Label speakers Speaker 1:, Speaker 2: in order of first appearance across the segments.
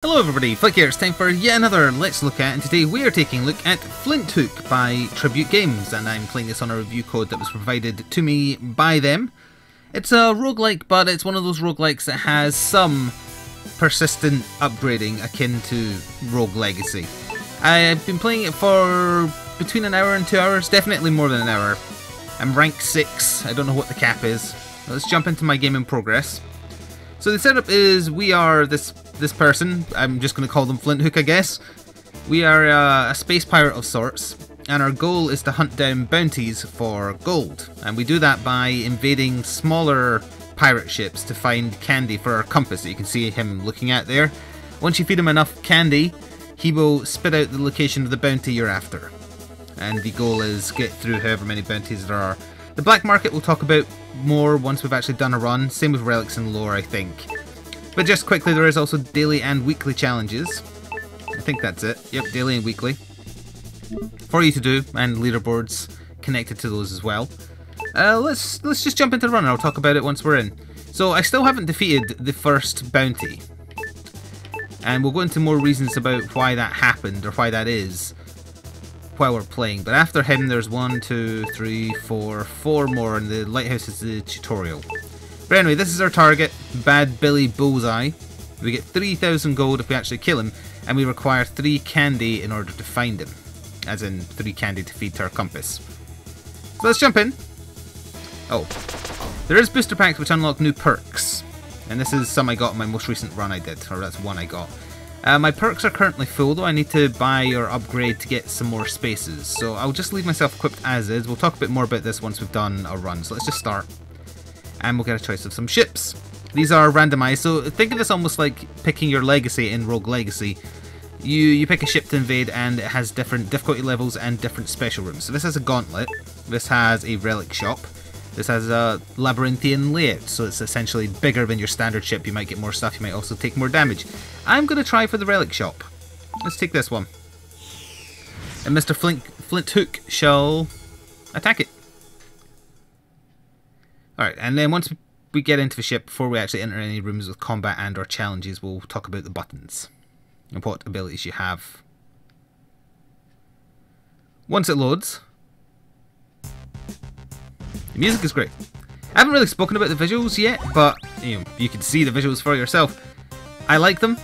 Speaker 1: Hello everybody, Flick here. It's time for yet another Let's Look At, and today we are taking a look at Flinthook by Tribute Games, and I'm playing this on a review code that was provided to me by them. It's a roguelike, but it's one of those roguelikes that has some persistent upgrading akin to Rogue Legacy. I've been playing it for between an hour and 2 hours, definitely more than an hour. I'm rank 6, I don't know what the cap is. Let's jump into my game in progress. So the setup is we are this person, I'm just going to call them Flinthook I guess. We are a space pirate of sorts, and our goal is to hunt down bounties for gold. And we do that by invading smaller pirate ships to find candy for our compass that you can see him looking at there. Once you feed him enough candy, he will spit out the location of the bounty you're after. And the goal is get through however many bounties there are. The black market we'll talk about more once we've actually done a run, same with relics and lore I think. But just quickly, there is also daily and weekly challenges. I think that's it. Yep, daily and weekly. For you to do, and leaderboards connected to those as well. Let's just jump into the run and I'll talk about it once we're in. So I still haven't defeated the first bounty. And we'll go into more reasons about why that happened, or why that is, while we're playing. But after him there's 1, 2, 3, 4 more, and the lighthouse is the tutorial. But anyway, this is our target, Bad Billy Bullseye. We get 3,000 gold if we actually kill him, and we require 3 candy in order to find him. As in, 3 candy to feed to our compass. So let's jump in. Oh, there is booster packs which unlock new perks. And this is some I got in my most recent run I did, or that's one I got. My perks are currently full though, I need to buy or upgrade to get some more spaces. So I'll just leave myself equipped as is. We'll talk a bit more about this once we've done a run, so let's just start. And we'll get a choice of some ships. These are randomized, so think of this almost like picking your legacy in Rogue Legacy. You pick a ship to invade and it has different difficulty levels and different special rooms. So this has a gauntlet, this has a relic shop, this has a labyrinthian layout, so it's essentially bigger than your standard ship. You might get more stuff, you might also take more damage. I'm going to try for the relic shop. Let's take this one. And Mr. Flinthook shall attack it. Alright, and then once we get into the ship, before we actually enter any rooms with combat and or challenges, we'll talk about the buttons and what abilities you have. Once it loads, the music is great. I haven't really spoken about the visuals yet, but you can see the visuals for yourself. I like them.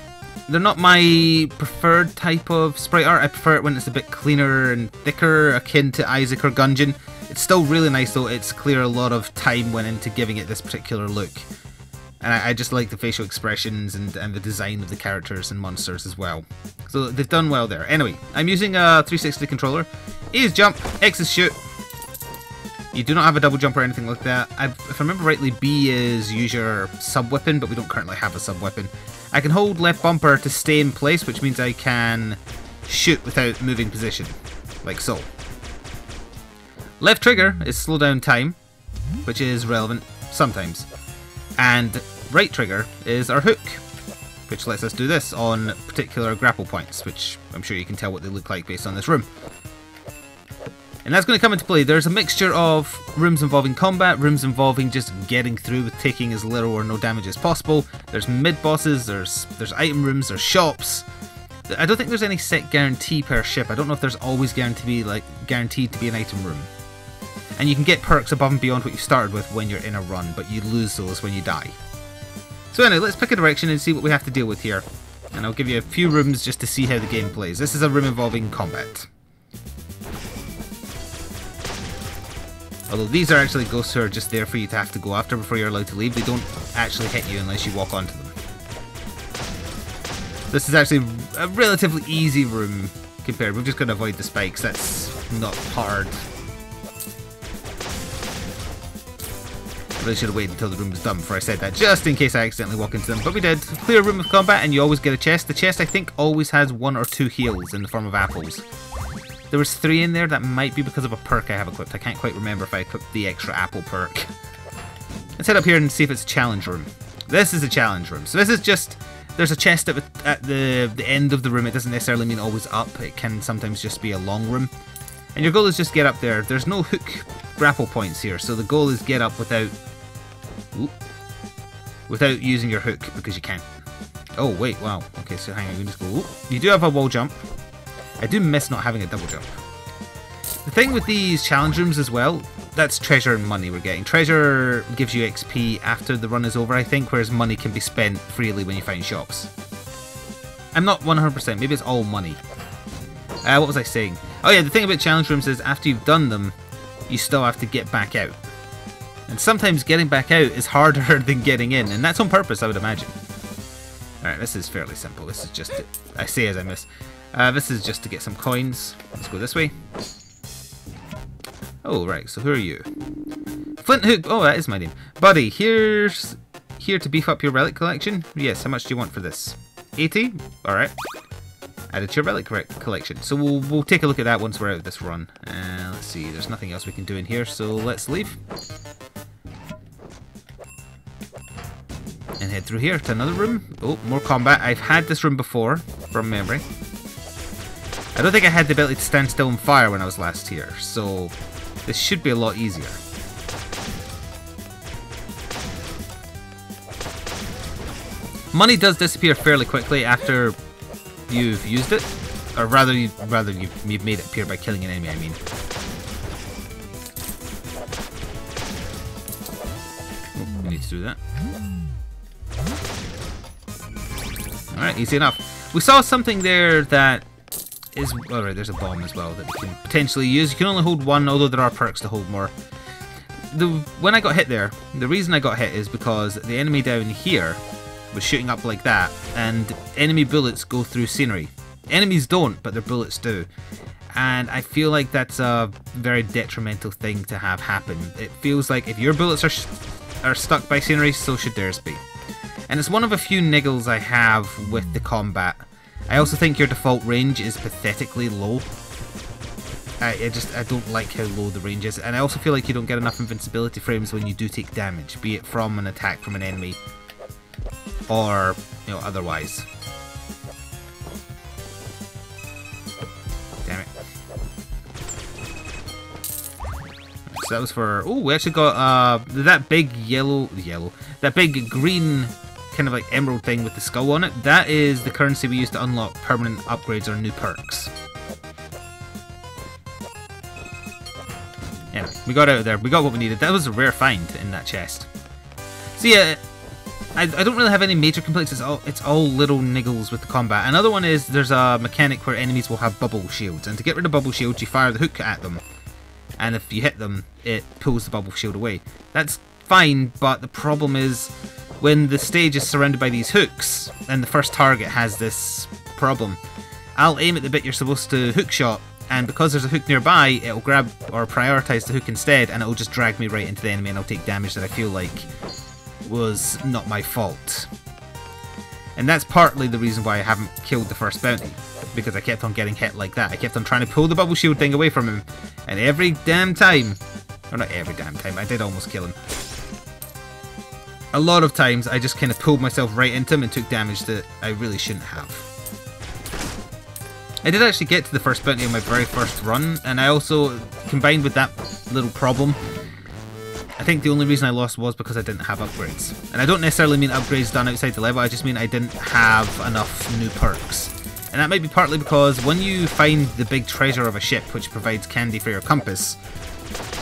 Speaker 1: They're not my preferred type of sprite art. I prefer it when it's a bit cleaner and thicker, akin to Isaac or Gungeon. It's still really nice though. It's clear a lot of time went into giving it this particular look. And I just like the facial expressions and the design of the characters and monsters as well. So they've done well there. Anyway, I'm using a 360 controller. A is jump, X is shoot. You do not have a double jump or anything like that. If I remember rightly, B is use your sub-weapon, but we don't currently have a sub-weapon. I can hold left bumper to stay in place, which means I can shoot without moving position, like so. Left trigger is slow down time, which is relevant sometimes. And right trigger is our hook, which lets us do this on particular grapple points, which I'm sure you can tell what they look like based on this room. And that's going to come into play. There's a mixture of rooms involving combat, rooms involving just getting through with taking as little or no damage as possible. There's mid-bosses, there's item rooms, there's shops. I don't think there's any set guarantee per ship. I don't know if there's always guaranteed to be an item room. And you can get perks above and beyond what you started with when you're in a run, but you lose those when you die. So anyway, let's pick a direction and see what we have to deal with here. And I'll give you a few rooms just to see how the game plays. This is a room involving combat. Although these are actually ghosts who are just there for you to have to go after before you're allowed to leave. They don't actually hit you unless you walk onto them. This is actually a relatively easy room compared. We've just got to avoid the spikes. That's not hard. I really should have waited until the room was done before I said that, just in case I accidentally walk into them. But we did. Clear room of combat and you always get a chest. The chest I think always has 1 or 2 heals in the form of apples. There was 3 in there. That might be because of a perk I have equipped. I can't quite remember if I equipped the extra apple perk. Let's head up here and see if it's a challenge room. This is a challenge room. So this is just, there's a chest at the end of the room. It doesn't necessarily mean always up. It can sometimes just be a long room. And your goal is just get up there. There's no hook grapple points here. So the goal is get up without using your hook, because you can't. Oh, wait, wow. Okay, so hang on, you just go... Ooh, you do have a wall jump. I do miss not having a double jump. The thing with these challenge rooms as well, that's treasure and money we're getting. Treasure gives you XP after the run is over, I think, whereas money can be spent freely when you find shops. I'm not 100%, maybe it's all money. What was I saying? Oh yeah, the thing about challenge rooms is after you've done them, you still have to get back out. And sometimes getting back out is harder than getting in, and that's on purpose, I would imagine. Alright, this is fairly simple. This is just... I say as I miss. This is just to get some coins. Let's go this way. Oh, right, so who are you? Flinthook! Oh, that is my name. Buddy, here to beef up your relic collection? Yes, how much do you want for this? 80? Alright. Added to your relic collection. So we'll take a look at that once we're out of this run. Let's see, there's nothing else we can do in here, so let's leave. And head through here to another room. Oh, more combat. I've had this room before, from memory. I don't think I had the ability to stand still and fire when I was last here, so this should be a lot easier. Money does disappear fairly quickly after you've used it, or rather you've made it appear by killing an enemy, I mean. Oh, we need to do that. Alright, easy enough. We saw something there that is... Alright, there's a bomb as well that we can potentially use. You can only hold one, although there are perks to hold more. When I got hit there, the reason I got hit is because the enemy down here was shooting up like that, and enemy bullets go through scenery. Enemies don't, but their bullets do. And I feel like that's a very detrimental thing to have happen. It feels like if your bullets are stuck by scenery, so should theirs be. And it's one of a few niggles I have with the combat. I also think your default range is pathetically low. I don't like how low the range is, and I also feel like you don't get enough invincibility frames when you do take damage, be it from an attack from an enemy or, you know, otherwise. Damn it. So that was for... Oh, we actually got that big that big green kind of like emerald thing with the skull on it. That is the currency we use to unlock permanent upgrades or new perks. Anyway, we got out of there. We got what we needed. That was a rare find in that chest. So yeah, I don't really have any major complaints. It's all little niggles with the combat. Another one is there's a mechanic where enemies will have bubble shields, and to get rid of bubble shields, you fire the hook at them, and if you hit them, it pulls the bubble shield away. That's fine, but the problem is when the stage is surrounded by these hooks, and the first target has this problem, I'll aim at the bit you're supposed to hook shot, and because there's a hook nearby, it'll grab or prioritize the hook instead, and it'll just drag me right into the enemy, and I'll take damage that I feel like was not my fault. And that's partly the reason why I haven't killed the first bounty, because I kept on getting hit like that. I kept on trying to pull the bubble shield thing away from him, and every damn time, or not every damn time, I did almost kill him. A lot of times I just kind of pulled myself right into him and took damage that I really shouldn't have. I did actually get to the first bounty on my very first run, and I also, combined with that little problem, I think the only reason I lost was because I didn't have upgrades. And I don't necessarily mean upgrades done outside the level, I just mean I didn't have enough new perks. And that might be partly because when you find the big treasure of a ship which provides candy for your compass,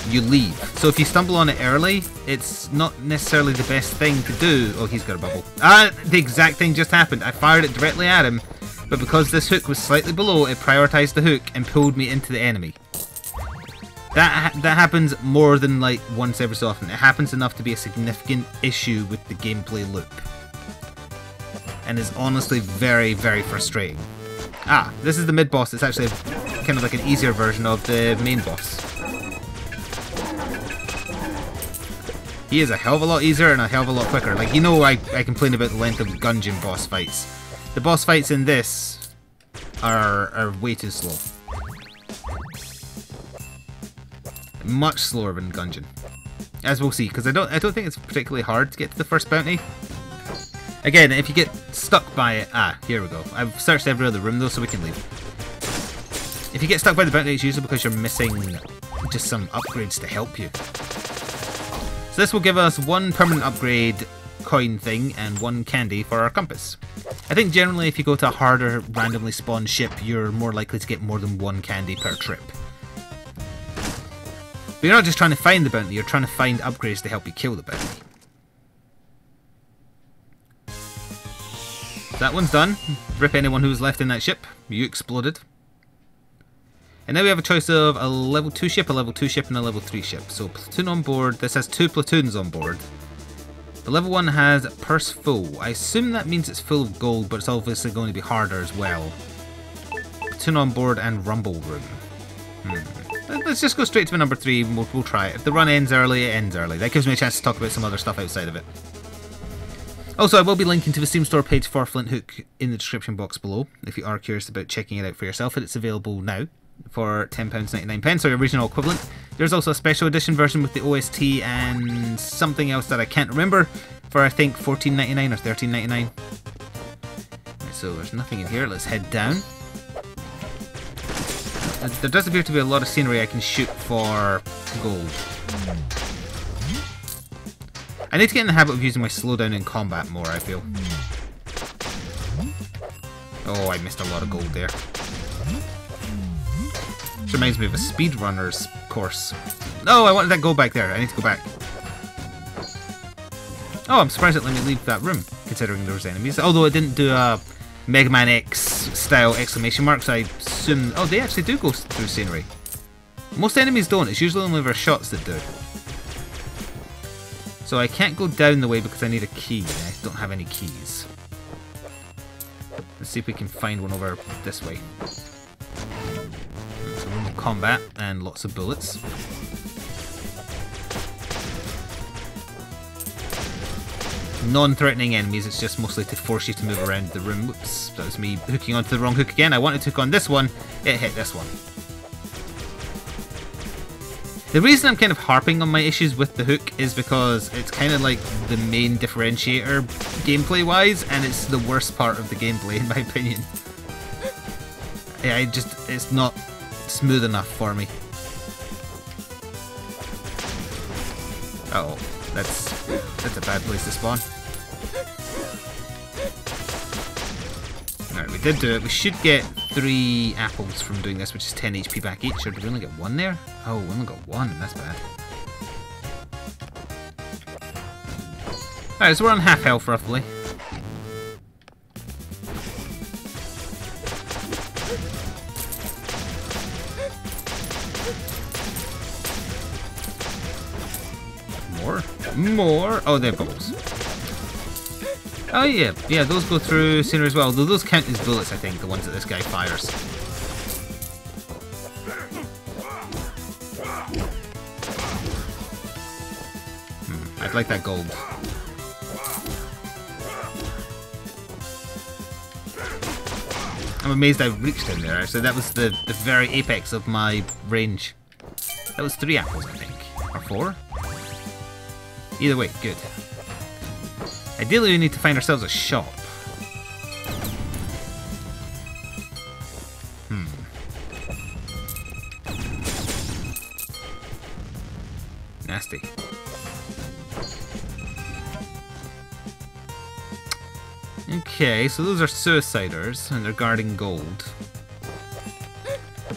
Speaker 1: you leave. So if you stumble on it early, it's not necessarily the best thing to do. Oh, he's got a bubble. The exact thing just happened. I fired it directly at him, but because this hook was slightly below, it prioritized the hook and pulled me into the enemy. That happens more than like once every so often. It happens enough to be a significant issue with the gameplay loop, and is honestly very, very frustrating. This is the mid-boss. It's actually kind of like an easier version of the main boss. He is a hell of a lot easier and a hell of a lot quicker. Like, you know, I complain about the length of Gungeon boss fights. The boss fights in this are way too slow. Much slower than Gungeon, as we'll see, because I don't think it's particularly hard to get to the first bounty. Again, if you get stuck by it, here we go. I've searched every other room though, so we can leave. If you get stuck by the bounty, it's usually because you're missing just some upgrades to help you. So this will give us one permanent upgrade coin thing and 1 candy for our compass. I think generally if you go to a harder randomly spawned ship, you're more likely to get more than 1 candy per trip. But you're not just trying to find the bounty, you're trying to find upgrades to help you kill the bounty. So that one's done. Rip anyone who was left in that ship. You exploded. And now we have a choice of a level 2 ship, a level 2 ship, and a level 3 ship. So platoon on board. This has 2 platoons on board. The level 1 has purse full. I assume that means it's full of gold, but it's obviously going to be harder as well. Platoon on board and rumble room. Let's just go straight to the number 3 and we'll try it. If the run ends early, it ends early. That gives me a chance to talk about some other stuff outside of it. Also, I will be linking to the Steam store page for Flinthook in the description box below, if you are curious about checking it out for yourself, and it's available now for £10.99, so your original equivalent. There's also a special edition version with the OST and something else that I can't remember for I think £14.99 or £13.99. Right, so there's nothing in here. Let's head down. There does appear to be a lot of scenery I can shoot for gold. I need to get in the habit of using my slowdown in combat more, I feel. Oh, I missed a lot of gold there. This reminds me of a speedrunner's course. Oh, I wanted that gold back there. I need to go back. Oh, I'm surprised it let me leave that room, considering there was enemies. Although it didn't do a Mega Man X style exclamation marks, I assume... Oh, they actually do go through scenery. Most enemies don't. It's usually only their shots that do. So I can't go down the way because I need a key. I don't have any keys. Let's see if we can find one over this way. It's a room of combat and lots of bullets. Non-threatening enemies, it's just mostly to force you to move around the room. Whoops, that was me hooking onto the wrong hook again. I wanted to hook on this one, it hit this one. The reason I'm kind of harping on my issues with the hook is because it's kind of like the main differentiator gameplay-wise, and it's the worst part of the gameplay in my opinion. Yeah, it's not smooth enough for me. Uh oh, that's a bad place to spawn. Alright, we did do it. We should get 3 apples from doing this, which is 10 HP back each. Or did we only get 1 there? Oh, we only got 1. That's bad. Alright, so we're on half health roughly. More. Oh, they're bubbles. Oh yeah, those go through scenery as well. Though those count as bullets, I think, the ones that this guy fires. I'd like that gold. I'm amazed I reached in there. So that was the very apex of my range. That was 3 apples, I think. Or 4? Either way, good. Ideally, we need to find ourselves a shop. Nasty. Okay, so those are suiciders, and they're guarding gold.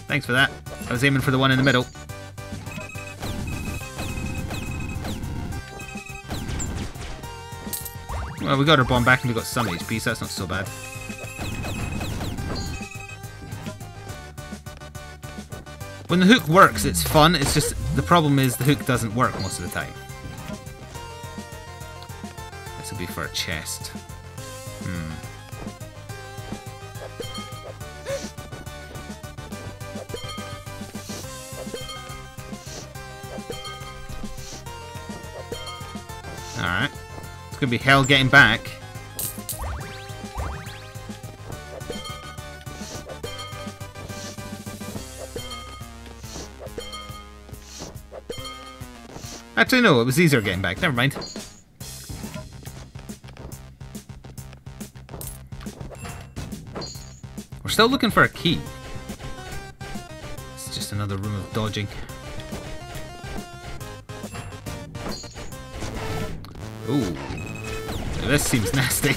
Speaker 1: Thanks for that. I was aiming for the one in the middle. Well, we got our bomb back and we got some HP, so that's not so bad. When the hook works, it's fun. It's just the problem is the hook doesn't work most of the time. This will be for a chest. Alright. It's gonna be hell getting back. Actually, no, it was easier getting back. Never mind. We're still looking for a key. It's just another room of dodging. Ooh. this seems nasty.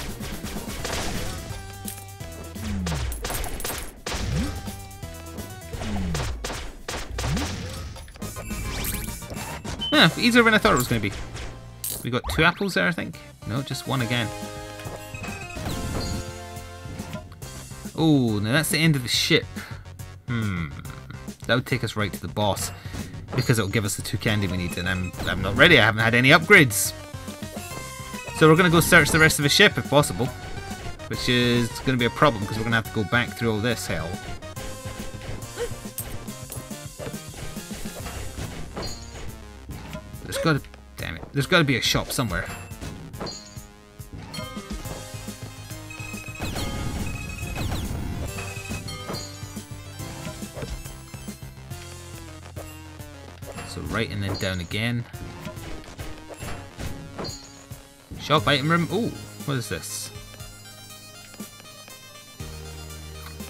Speaker 1: Yeah, easier than I thought it was going to be. We got 2 apples there, I think. No, just 1 again. Oh, now that's the end of the ship. That would take us right to the boss, because it'll give us the 2 candy we need, and I'm not ready. I haven't had any upgrades. So we're going to go search the rest of the ship if possible, which is going to be a problem because we're going to have to go back through all this hell. There's got to, damn it, there's got to be a shop somewhere. So right and then down again. Shop item room. Oh, what is this?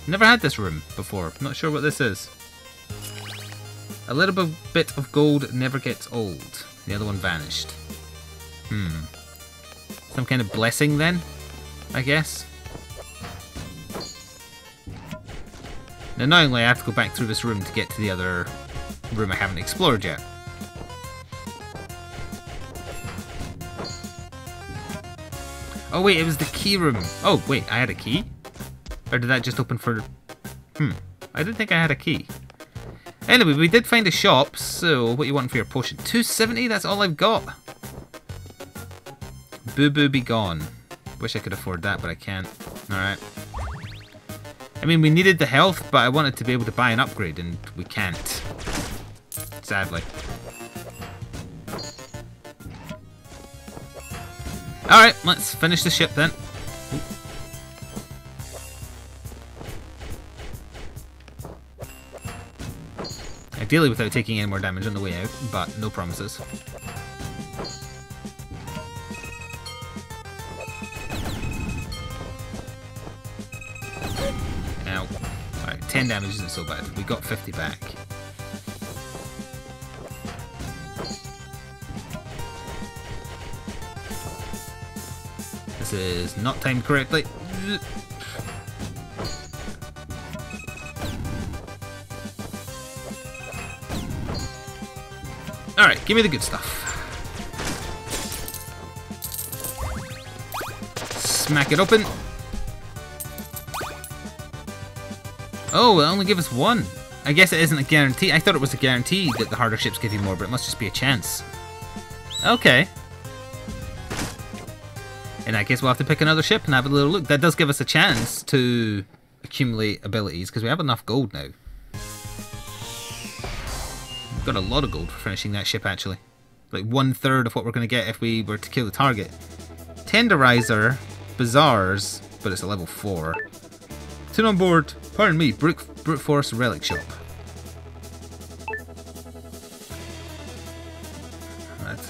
Speaker 1: Never had this room before. Not sure what this is. A little bit of gold never gets old. The other one vanished. Some kind of blessing then, I guess. Now, annoyingly, I have to go back through this room to get to the other room I haven't explored yet. Oh wait, it was the key room. Oh wait, I had a key? Or did that just open for... I didn't think I had a key. Anyway, we did find a shop, so what you want for your potion? 270? That's all I've got. Boo boo be gone. Wish I could afford that, but I can't. Alright. I mean, we needed the health, but I wanted to be able to buy an upgrade, and we can't. Sadly. Alright, let's finish the ship then. Ideally without taking any more damage on the way out, but no promises. Ow. Alright, 10 damage isn't so bad. We got 50 back. This is not timed correctly. Alright, give me the good stuff. Smack it open. Oh, it only gave us 1. I guess it isn't a guarantee. I thought it was a guarantee that the harder ships give you more, but it must just be a chance. Okay. In that case, we'll have to pick another ship and have a little look. That does give us a chance to accumulate abilities, because we have enough gold now. We've got a lot of gold for finishing that ship, actually. Like 1/3 of what we're going to get if we were to kill the target. Tenderizer, Bazaars, but it's a level 4. Tune on board, pardon me, Brute Force Relic Shop.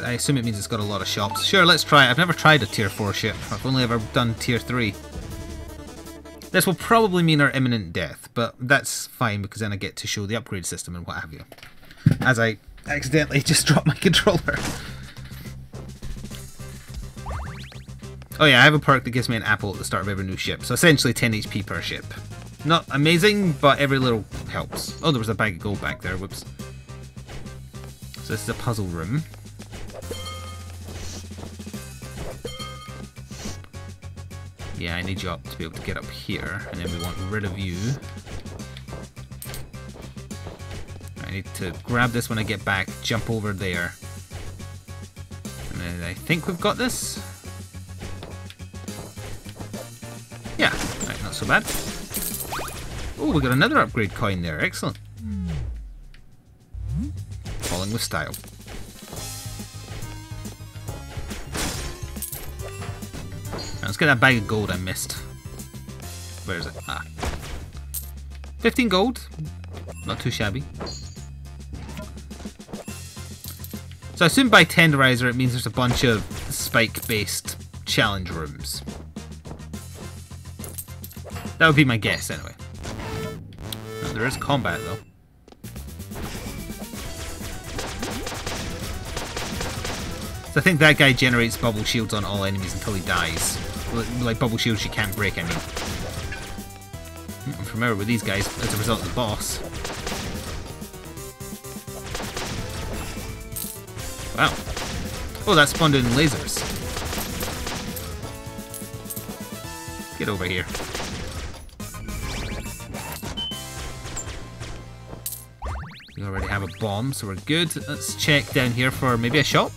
Speaker 1: I assume it means it's got a lot of shops. Sure, let's try it. I've never tried a tier 4 ship. I've only ever done tier 3. This will probably mean our imminent death, but that's fine because then I get to show the upgrade system and what have you. As I accidentally just dropped my controller. Oh yeah, I have a perk that gives me an apple at the start of every new ship. So essentially 10 HP per ship. Not amazing, but every little helps. Oh, there was a bag of gold back there. Whoops. So this is a puzzle room. Yeah, I need you up to be able to get up here, and then we want rid of you. I need to grab this when I get back, jump over there. And then I think we've got this. Yeah, right, not so bad. Oh, we got another upgrade coin there, excellent. Falling with style. Let's get that bag of gold I missed. Where is it? Ah. 15 gold. Not too shabby. So I assume by Tenderizer it means there's a bunch of spike-based challenge rooms. That would be my guess, anyway. No, there is combat, though. So I think that guy generates bubble shields on all enemies until he dies. Like bubble shields you can't break, I mean. I'm familiar with these guys as a result of the boss. Wow. Oh, that spawned in lasers. Get over here. We already have a bomb, so we're good. Let's check down here for maybe a shop.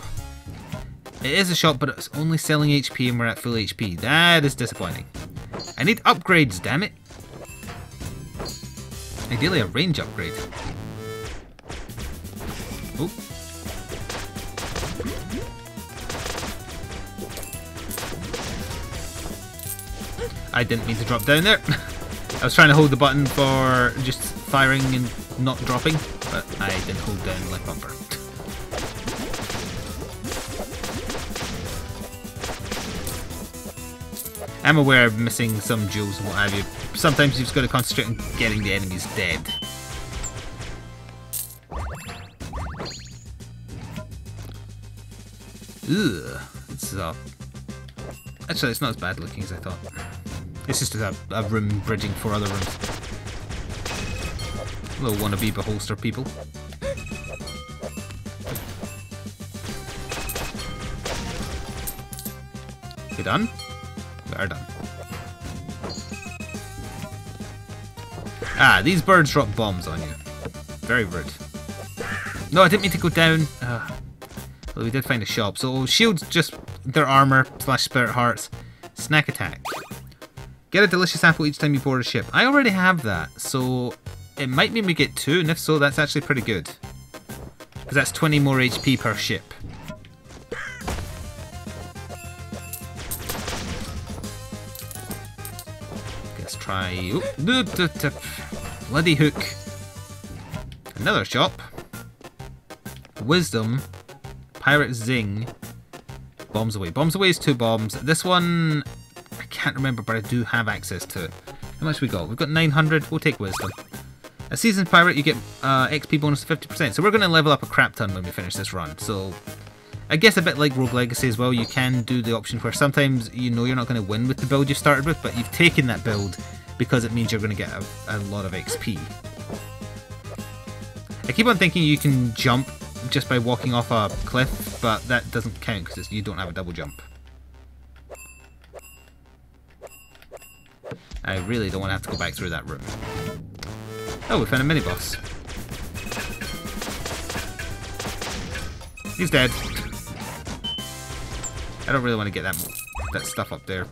Speaker 1: It is a shop, but it's only selling HP and we're at full HP. That is disappointing. I need upgrades, damn it. Ideally a range upgrade. Oh. I didn't mean to drop down there. I was trying to hold the button for just firing and not dropping, but I didn't hold down left bumper. I'm aware of missing some jewels and what have you. Sometimes you've just got to concentrate on getting the enemies dead. Ugh. It's actually, it's not as bad looking as I thought. It's just a room bridging four other rooms. Little wannabe beholster people. We done? We are done. Ah, these birds drop bombs on you. Very rude. No, I didn't mean to go down. Well, we did find a shop. So shields, just their armor / spirit hearts. Snack attack. Get a delicious apple each time you board a ship. I already have that, so it might mean we get 2, and if so, that's actually pretty good. Because that's 20 more HP per ship. Let's try... Bloody hook. Another shop. Wisdom. Pirate Zing. Bombs away. Bombs away is 2 bombs. This one... I can't remember, but I do have access to it. How much we got? We've got 900. We'll take Wisdom. A seasoned pirate, you get XP bonus of 50%. So we're going to level up a crap ton when we finish this run. So I guess a bit like Rogue Legacy as well, you can do the option where sometimes you know you're not going to win with the build you started with, but you've taken that build because it means you're going to get a lot of XP. I keep on thinking you can jump just by walking off a cliff, but that doesn't count because you don't have a double jump. I really don't want to have to go back through that room. Oh, we found a mini-boss. He's dead. I don't really want to get that stuff up there.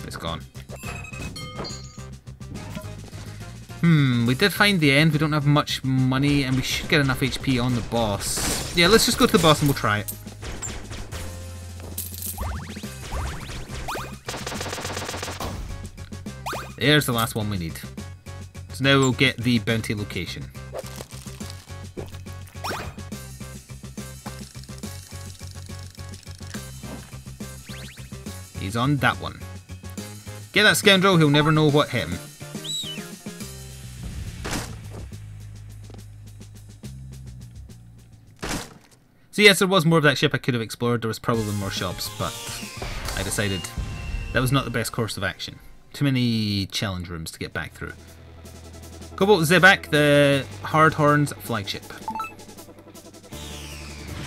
Speaker 1: It's gone. We did find the end. We don't have much money, and we should get enough HP on the boss. Yeah, let's just go to the boss and we'll try it. There's the last one we need. So now we'll get the bounty location. He's on that one. Get that scoundrel, he'll never know what hit him. So yes, there was more of that ship I could have explored. There was probably more shops, but I decided that was not the best course of action. Too many challenge rooms to get back through. Cobalt Zebak, the Hardhorn's flagship.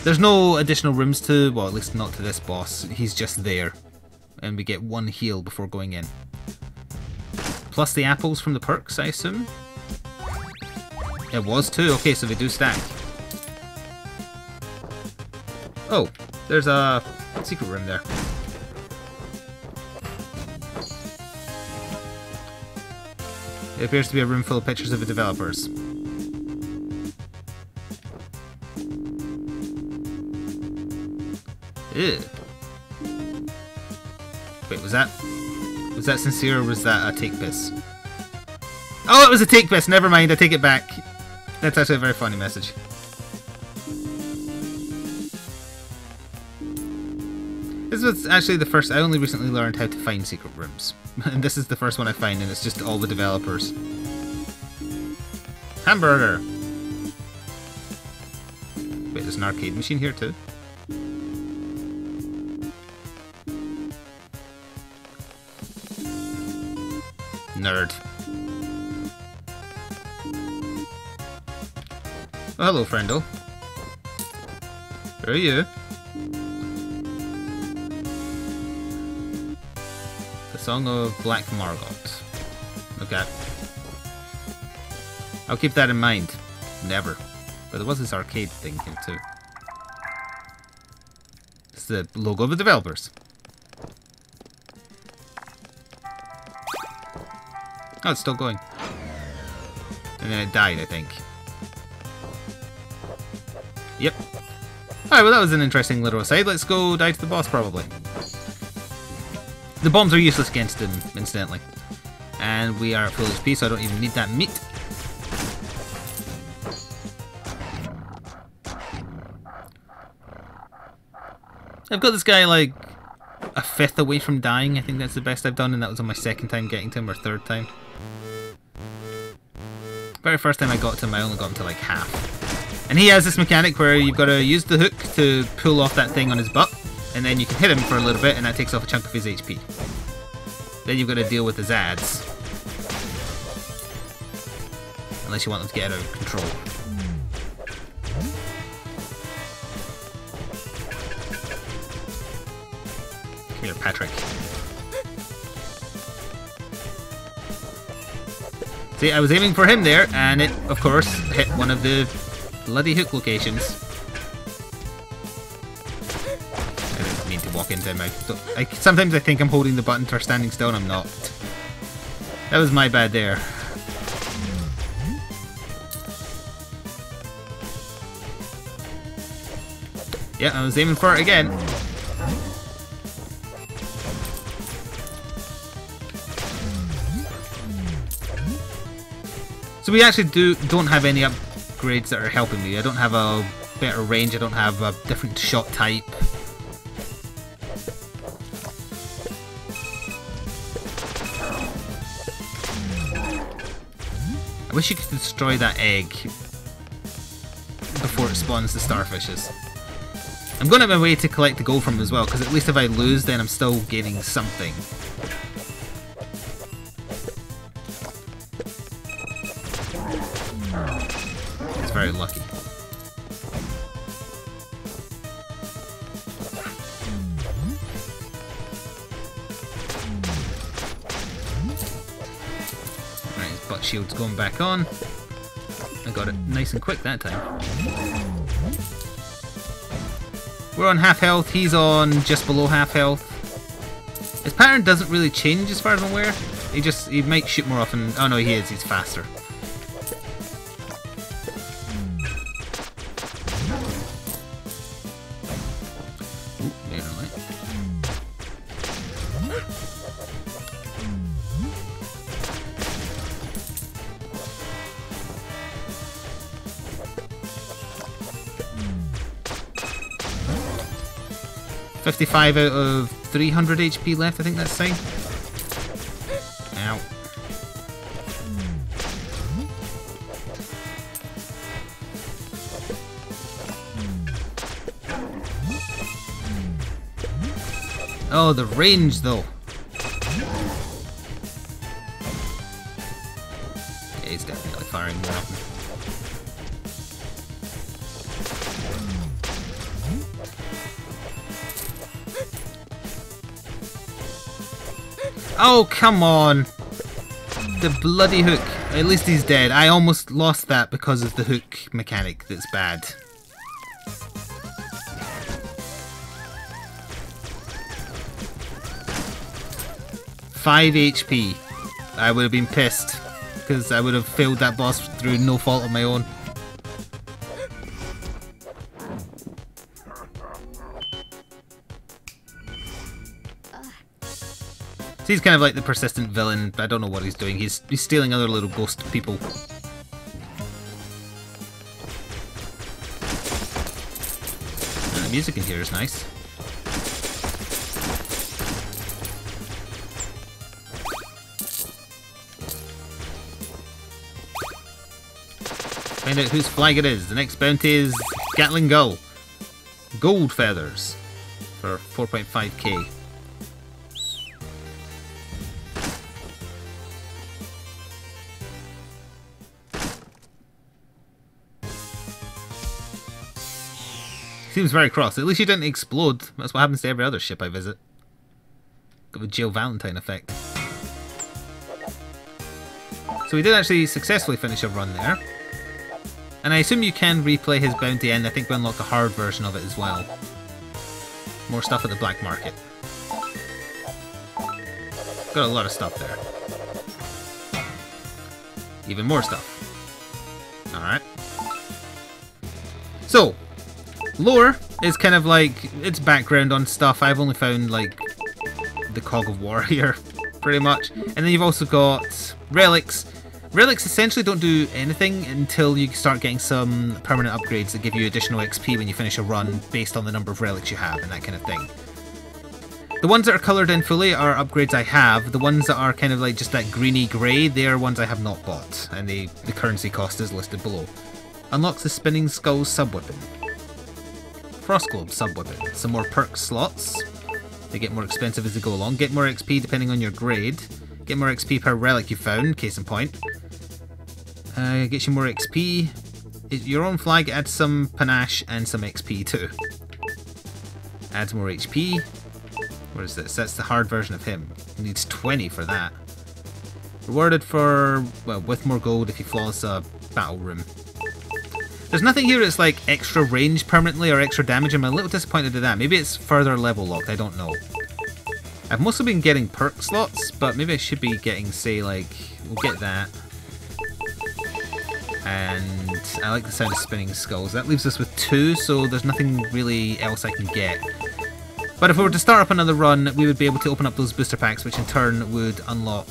Speaker 1: There's no additional rooms to, well, at least not to this boss. He's just there. And we get 1 heal before going in. Plus the apples from the perks, I assume? It was 2. Okay, so they do stack. Oh, there's a secret room there. It appears to be a room full of pictures of the developers. Ew. Wait, was that sincere or was that a take piss? Oh, it was a take piss! Never mind, I take it back. That's actually a very funny message. This was actually the first. I only recently learned how to find secret rooms. And this is the first one I find, and it's just all the developers. Hamburger! Wait, there's an arcade machine here too? Nerd. Oh, hello, friendo. Who are you? The Song of Black Margot. Okay. I'll keep that in mind. Never. But there was this arcade thing here too. It's the logo of the developers. Oh, it's still going. And then it died, I think. Yep. Alright, well that was an interesting little aside. Let's go die to the boss, probably. The bombs are useless against him, incidentally. And we are at full HP, so I don't even need that meat. I've got this guy, like, a fifth away from dying. I think that's the best I've done, and that was on my second time getting to him, or third time. Very first time I got to him, I only got him to, like, half. And he has this mechanic where you've got to use the hook to pull off that thing on his butt, and then you can hit him for a little bit, and that takes off a chunk of his HP. Then you've got to deal with his ads. Unless you want them to get out of control. Come here, Patrick. See, I was aiming for him there, and it, of course, hit one of the bloody hook locations. I didn't mean to walk into him. Sometimes I think I'm holding the button for standing still, and I'm not. That was my bad there. Yeah, I was aiming for it again. So we actually don't have any upgrades that are helping me. I don't have a better range, I don't have a different shot type. I wish you could destroy that egg before it spawns the starfishes. I'm going out my way to collect the gold from him as well, because at least if I lose, then I'm still gaining something. It's very lucky. Right, his butt shield's going back on. I got it nice and quick that time. We're on half health, he's on just below half health. His pattern doesn't really change as far as I'm aware. He might shoot more often. Oh no, he's faster. Ooh, never mind. $55 out of 300 HP left, I think that's saying. Ow. Oh, the range though. Yeah, he's definitely firing more often. Oh, come on! The bloody hook. At least he's dead. I almost lost that because of the hook mechanic that's bad. $5 HP. I would have been pissed because I would have failed that boss through no fault of my own. So he's kind of like the persistent villain. I don't know what he's doing. He's stealing other little ghost people. And the music in here is nice. Find out whose flag it is. The next bounty is Gatling Gull. Gold feathers for 4.5k. Seems very cross. At least you didn't explode. That's what happens to every other ship I visit. Got the Jill Valentine effect. So we did actually successfully finish a run there. And I assume you can replay his bounty, and I think we unlock a hard version of it as well. More stuff at the black market. Got a lot of stuff there. Even more stuff. Alright. So, lore is kind of like its background on stuff. I've only found like the Cog of War here, pretty much. And then you've also got relics. Relics essentially don't do anything until you start getting some permanent upgrades that give you additional XP when you finish a run based on the number of relics you have and that kind of thing. The ones that are coloured in fully are upgrades I have. The ones that are kind of like just that greeny grey, they are ones I have not bought, and the currency cost is listed below. Unlocks the Spinning Skull sub-weapon. Frost Globe sub-weapon. Some more perk slots. They get more expensive as they go along. Get more XP depending on your grade. Get more XP per relic you found, case in point. Gets you more XP. Your own flag adds some panache and some XP too. Adds more HP. What is this? That's the hard version of him. He needs 20 for that. Rewarded for, well, with more gold if you flawless a battle room. There's nothing here that's like extra range permanently or extra damage. I'm a little disappointed at that. Maybe it's further level locked, I don't know. I've mostly been getting perk slots, but maybe I should be getting, say, like, we'll get that. And I like the sound of Spinning Skulls. That leaves us with 2, so there's nothing really else I can get. But if we were to start up another run, we would be able to open up those booster packs, which in turn would unlock...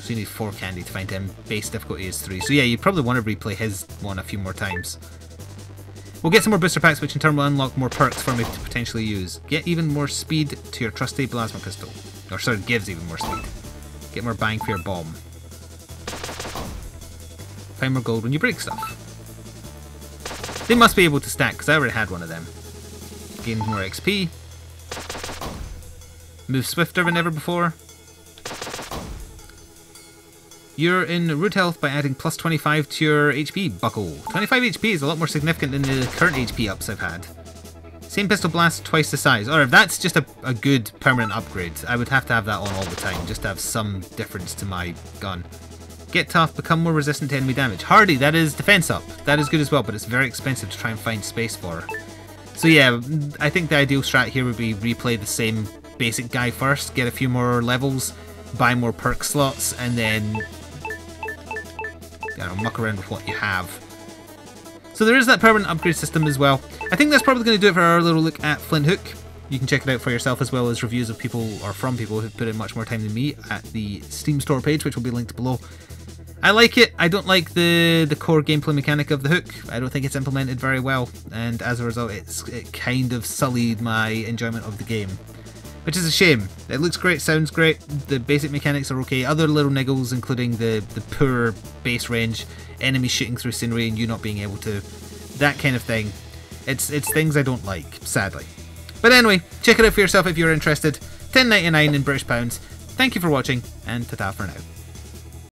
Speaker 1: So you need 4 candy to find him. Base difficulty is 3. So yeah, you probably want to replay his one a few more times. We'll get some more booster packs, which in turn will unlock more perks for me to potentially use. Get even more speed to your trusty plasma pistol. Or sorry, gives even more speed. Get more bang for your bomb. Find more gold when you break stuff. They must be able to stack, because I already had one of them. Gain more XP. Move swifter than ever before. You're in root health by adding plus 25 to your HP buckle. 25 HP is a lot more significant than the current HP ups I've had. Same pistol blast, twice the size. Or if that's just a good permanent upgrade, I would have to have that on all the time, just to have some difference to my gun. Get tough, become more resistant to enemy damage. Hardy, that is defense up. That is good as well, but it's very expensive to try and find space for. So yeah, I think the ideal strat here would be replay the same basic guy first, get a few more levels, buy more perk slots, and then muck around with what you have. So there is that permanent upgrade system as well. I think that's probably going to do it for our little look at Flinthook. You can check it out for yourself, as well as reviews of people, or from people who've put in much more time than me, at the Steam store page, which will be linked below. I like it. I don't like the core gameplay mechanic of the hook. I don't think it's implemented very well, and as a result it kind of sullied my enjoyment of the game. Which is a shame. It looks great, sounds great, the basic mechanics are okay. Other little niggles, including the poor base range, enemies shooting through scenery and you not being able to, that kind of thing. It's things I don't like, sadly. But anyway, check it out for yourself if you're interested. $10.99 in British pounds. Thank you for watching, and ta-ta for now.